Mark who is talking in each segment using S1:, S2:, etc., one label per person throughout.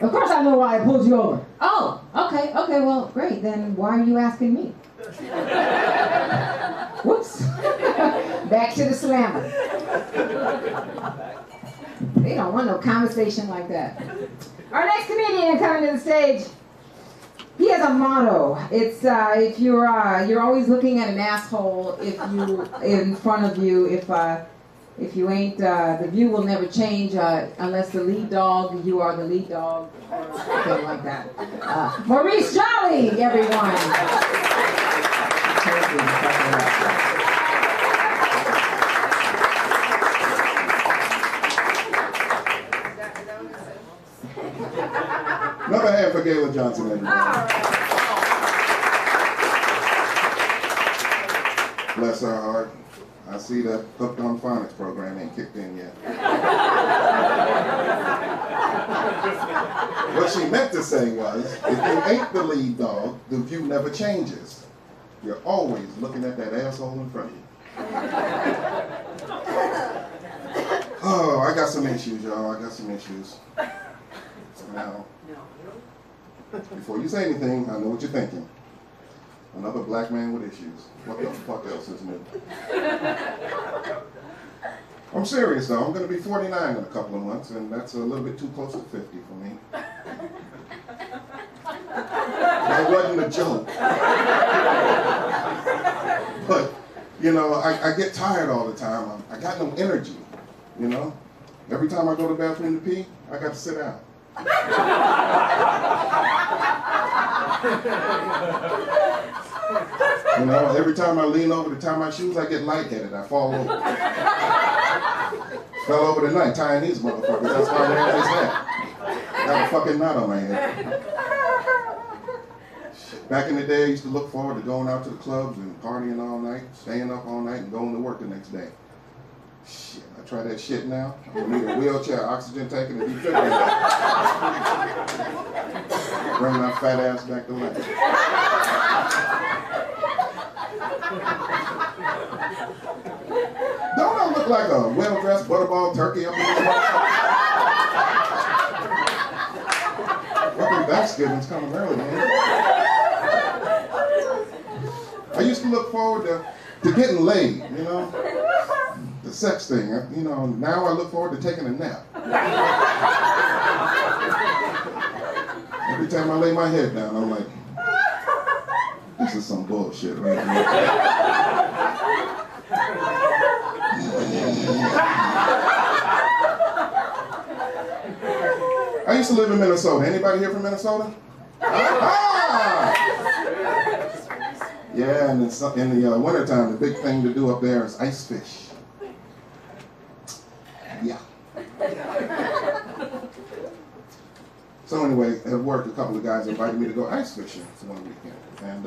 S1: Of course I know why I pulled you over.
S2: Oh, okay, well, great. Then why are you asking me?
S1: Whoops. Back to the slammer. They don't want no conversation like that. Our next comedian coming to the stage, he has a motto. It's if you're always looking at an asshole if you in front of you. If you ain't, the view will never change unless the lead dog, you are the lead dog, or something like that. Maurice, everyone.
S3: Another hand for Gayla Johnson, everybody. Bless her heart. I see the Hooked on Phonics program ain't kicked in yet. What she meant to say was, if you ain't the lead dog, the view never changes. You're always looking at that asshole in front of you. Oh, I got some issues, y'all. I got some issues. Now, before you say anything, I know what you're thinking. Another black man with issues. What the fuck else is new? I'm serious though. I'm going to be 49 in a couple of months, and that's a little bit too close to 50 for me. That wasn't a joke. But, you know, I get tired all the time. I got no energy, you know? Every time I go to the bathroom to pee, I got to sit down. You know, every time I lean over to tie my shoes, I get lightheaded. I fall over. Fell over tonight tying these motherfuckers. That's why I'm wearing this hat. Got a fucking knot on my head. Back in the day, I used to look forward to going out to the clubs and partying all night, staying up all night, and going to work the next day. Shit, I try that shit now. I'm gonna need a wheelchair, oxygen tank, and a defibrillator. Bring my fat ass back to life. Don't I look like a well-dressed butterball turkey up in this motherfucker? Fucking Thanksgiving's coming early, man. I used to look forward to getting laid, you know? The sex thing, you know, now I look forward to taking a nap. Every time I lay my head down, I'm like, this is some bullshit right here. I used to live in Minnesota. Anybody here from Minnesota? Ah! Yeah, and in the wintertime, the big thing to do up there is ice fish. Yeah. So anyway, at work, a couple of guys invited me to go ice fishing one weekend. And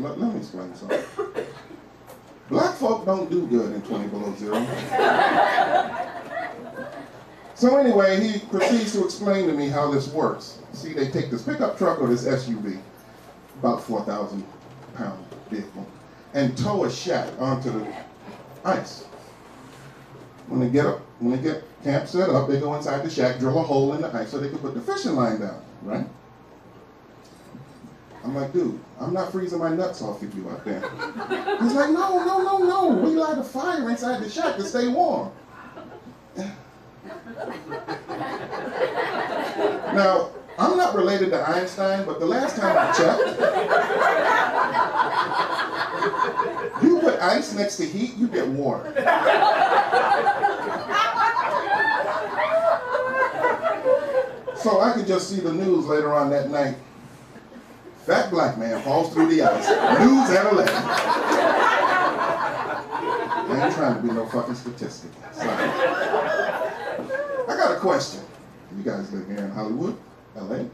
S3: let me explain something. Black folk don't do good in 20 below zero. So anyway, he proceeds to explain to me how this works. See, they take this pickup truck or this SUV, about 4,000-pound vehicle, and tow a shack onto the ice. When they get camp set up, they go inside the shack, drill a hole in the ice so they can put the fishing line down, right? I'm like, dude, I'm not freezing my nuts off if you out there. He's like, no. We light a fire inside the shack to stay warm. Now, I'm not related to Einstein, but the last time I checked, you put ice next to heat, you get water. So I could just see the news later on that night. Fat black man falls through the ice. News at 11. I ain't trying to be no fucking statistic. Sorry. I got a question. You guys live here in Hollywood, LA,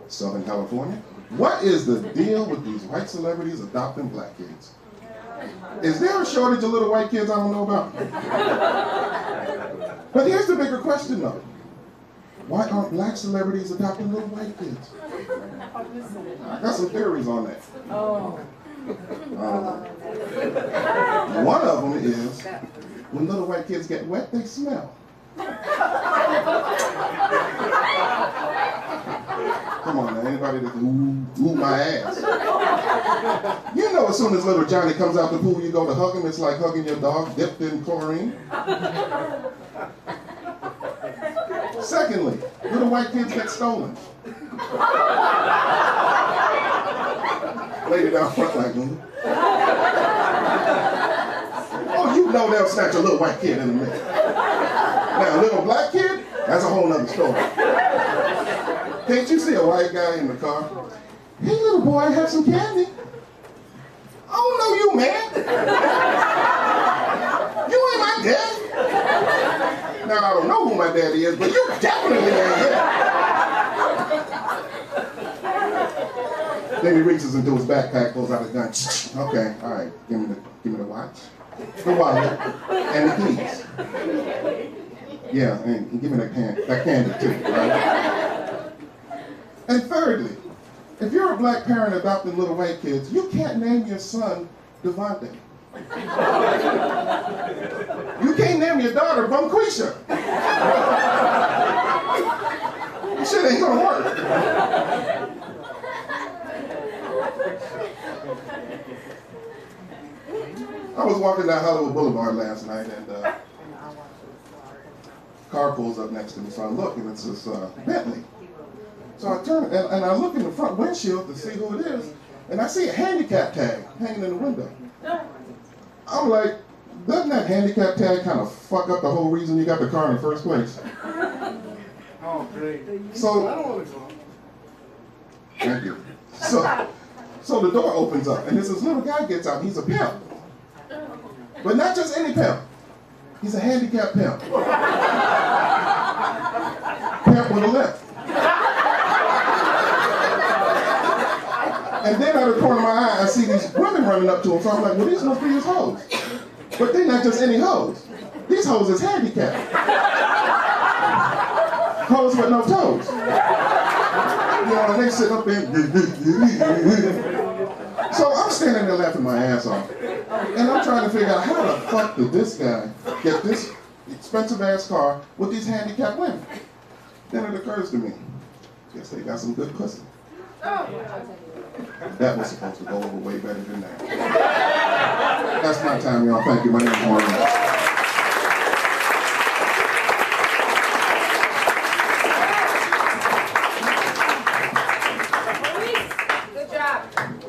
S3: Southern California. What is the deal with these white celebrities adopting black kids? Is there a shortage of little white kids I don't know about? But here's the bigger question though. Why aren't black celebrities adopting little white kids? I got some theories on that. One of them is, when little white kids get wet, they smell. anybody that can ooh my ass. You know, as soon as little Johnny comes out the pool, you go to hug him. It's like hugging your dog dipped in chlorine. Secondly, little white kids get stolen. Lady down front like, oh, you know they'll snatch a little white kid in a minute. Now, a little black kid, that's a whole nother story. Can't you see a white guy in the car? Hey, little boy, have some candy. I don't know you, man. You ain't my daddy. Now, I don't know who my daddy is, but you definitely ain't him. Then he reaches into his backpack, pulls out a gun. Okay, all right, give me the watch, the wallet, and the keys. Yeah, and give me that candy too, right? And thirdly, if you're a black parent adopting little white kids, you can't name your son Devontae. You can't name your daughter Bunquisha. This shit ain't gonna work. I was walking down Hollywood Boulevard last night, and car pulls up next to me, so I look, and it's this Bentley. So I turn, and I look in the front windshield to see who it is, and I see a handicap tag hanging in the window. I'm like, doesn't that handicap tag kind of fuck up the whole reason you got the car in the first place?
S4: Oh, great.
S3: So, thank you. So the door opens up, and this little guy gets out. He's a pimp. But not just any pimp. He's a handicapped pimp. Pimp with a limp. And then out of the corner of my eye, I see these women running up to him. So I'm like, well, these must be his hoes. But they're not just any hoes. These hoes is handicapped. Hoes with no toes. You know, and they sit up there. So I'm standing there laughing my ass off. And I'm trying to figure out how the fuck did this guy get this expensive ass car with these handicapped women? Then it occurs to me, guess they got some good pussy. That was supposed to go over way better than that. That's my time, y'all. Thank you. My name is Maurice.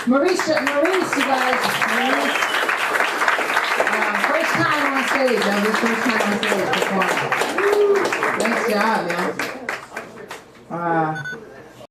S1: Maurice, you guys. Maurice. First time on stage. That was his first time on stage performing. Nice job, man.